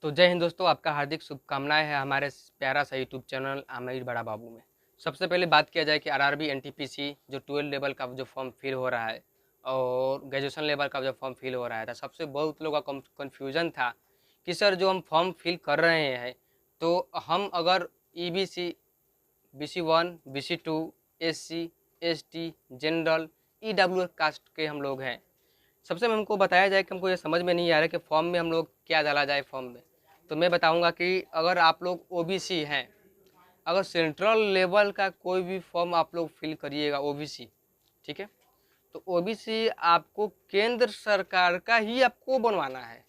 तो जय हिंद दोस्तों, आपका हार्दिक शुभकामनाएं है हमारे प्यारा सा यूट्यूब चैनल आमिर बड़ा बाबू में। सबसे पहले बात किया जाए कि आरआरबी एनटीपीसी जो 12 लेवल का जो फॉर्म फिल हो रहा है और ग्रेजुएशन लेवल का जो फॉर्म फिल हो रहा है, सबसे बहुत लोगों का कन्फ्यूजन था कि सर जो हम फॉर्म फिल कर रहे हैं तो हम अगर EBC, BC1, BC2, SC, ST, general, EW caste के हम लोग हैं। सबसे में हमको बताया जाए कि हमको ये समझ में नहीं आ रहा कि फॉर्म में हम लोग क्या डाला जाए फॉर्म में। तो मैं बताऊंगा कि अगर आप लोग ओबीसी हैं, अगर सेंट्रल लेवल का कोई भी फॉर्म आप लोग फिल करिएगा ओबीसी, ठीक है, तो ओबीसी आपको केंद्र सरकार का ही आपको बनवाना है,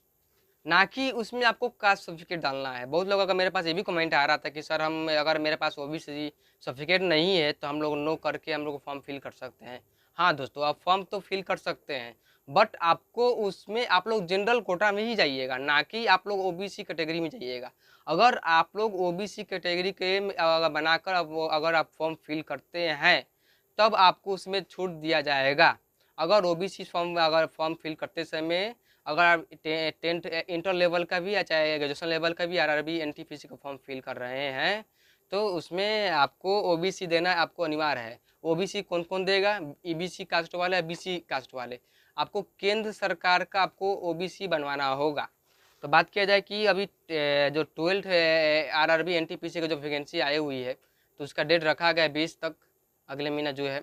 ना कि उसमें आपको कास्ट सर्टिफिकेट डालना है। बहुत लोगों का मेरे पास ये भी कमेंट आ रहा था कि सर हम अगर मेरे पास ओबीसी सर्टिफिकेट नहीं है तो हम लोग नो करके हम लोग फॉर्म फिल कर सकते हैं। हाँ दोस्तों, आप फॉर्म तो फिल कर सकते हैं, बट आपको उसमें आप लोग जनरल कोटा में ही जाइएगा, ना कि आप लोग ओबीसी कैटेगरी में जाइएगा। अगर आप लोग ओबीसी कैटेगरी के बनाकर अगर आप फॉर्म फिल करते हैं तब आपको उसमें छूट दिया जाएगा। अगर ओबीसी फॉर्म अगर फॉर्म फिल करते समय अगर आप टेंथ इंटर लेवल का भी या चाहे ग्रेजुएशन लेवल का भी आरआरबी एनटीपीसी का फॉर्म फिल कर रहे हैं तो उसमें आपको ओबीसी देना आपको अनिवार्य है। ओबीसी कौन कौन देगा? ईबीसी कास्ट वाले, बीसी कास्ट वाले। आपको केंद्र सरकार का आपको ओबीसी बनवाना होगा। तो बात किया जाए कि अभी जो 12th आरआरबी एनटीपीसी का जो वैकेंसी आई हुई है तो उसका डेट रखा गया 20 तक, अगले महीना जो है।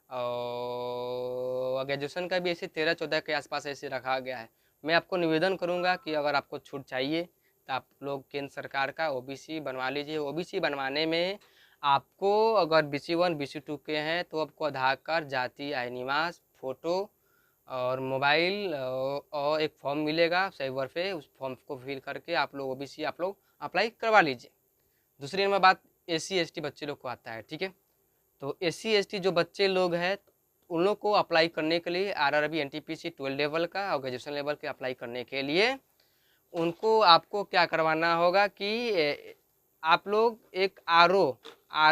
और ग्रेजुएशन का भी ऐसे 13-14 के आसपास ऐसे रखा गया है। मैं आपको निवेदन करूंगा कि अगर आपको छूट चाहिए तो आप लोग केंद्र सरकार का ओबीसी बनवा लीजिए। ओबीसी बनवाने में आपको अगर BC1 BC2 के हैं तो आपको आधार कार्ड, जाति, आय निवास, फोटो और मोबाइल और एक फॉर्म मिलेगा साइबर पे, उस फॉर्म को फिल करके आप लोग ओबीसी आप लोग अप्लाई करवा लीजिए। दूसरी नंबर बात, SC ST बच्चे लोग को आता है, ठीक है। तो SC ST जो बच्चे लोग हैं उन लोग को अप्लाई करने के लिए आरआरबी एनटीपीसी 12 लेवल का और ग्रेजुएशन लेवल के अप्लाई करने के लिए उनको आपको क्या करवाना होगा कि आप लोग एक आर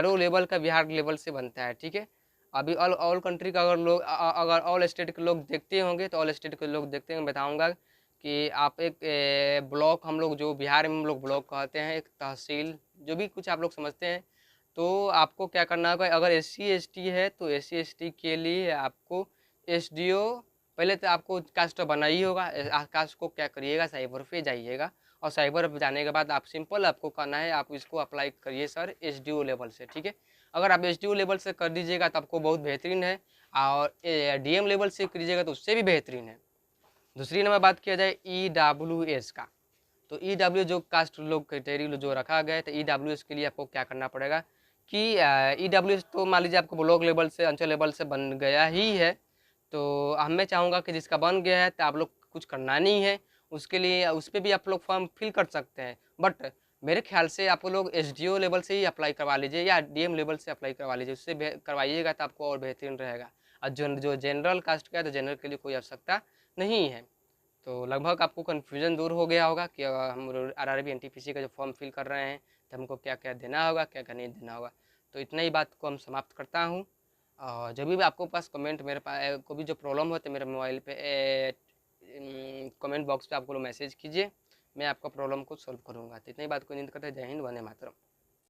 ओ लेवल का बिहार लेवल से बनता है, ठीक है। अभी ऑल ऑल कंट्री का अगर लोग अगर ऑल स्टेट के लोग देखते होंगे तो ऑल स्टेट के लोग देखते हैं, बताऊंगा कि आप एक ब्लॉक, हम लोग जो बिहार में हम लोग ब्लॉक कहते हैं, एक तहसील, जो भी कुछ आप लोग समझते हैं, तो आपको क्या करना होगा। अगर SC ST है तो SC ST के लिए आपको SDO, पहले तो आपको कास्ट बना ही होगा। कास्ट को क्या करिएगा, साइबर पे जाइएगा और साइबर पे जाने के बाद आप सिंपल आपको करना है, आप इसको अप्लाई करिए सर SDO लेवल से, ठीक है। अगर आप SDO लेवल से कर दीजिएगा तो आपको बहुत बेहतरीन है, और DM लेवल से करिएगा तो उससे भी बेहतरीन है। दूसरी नंबर बात किया जाए EWS का, तो EW जो कास्ट लोग कैटेगरी जो रखा गया है तो EWS के लिए आपको क्या करना पड़ेगा कि EWS तो मान लीजिए आपको ब्लॉक लेवल से, अंचल लेवल से बन गया ही है, तो मैं चाहूँगा कि जिसका बन गया है तो आप लोग कुछ करना नहीं है, उसके लिए उस पर भी आप लोग फॉर्म फिल कर सकते हैं। बट मेरे ख्याल से आप लोग SDO लेवल से ही अप्लाई करवा लीजिए या DM लेवल से अप्लाई करवा लीजिए, उससे करवाइएगा तो आपको और बेहतरीन रहेगा। और जो जनरल कास्ट का है तो जनरल के लिए कोई आवश्यकता नहीं है। तो लगभग आपको कन्फ्यूजन दूर हो गया होगा कि हम आरआरबी एनटीपीसी का जो फॉर्म फिल कर रहे हैं तो हमको क्या क्या देना होगा, क्या क्या नहीं देना होगा। तो इतना ही बात को हम समाप्त करता हूँ। और जब भी आपको पास कमेंट, मेरे पास को भी जो प्रॉब्लम हो तो मेरे मोबाइल पे कमेंट बॉक्स पे आपको मैसेज कीजिए, मैं आपका प्रॉब्लम को सॉल्व करूँगा। तो इतनी बात को उम्मीद करते हैं। जय हिंद, वंदे मातरम।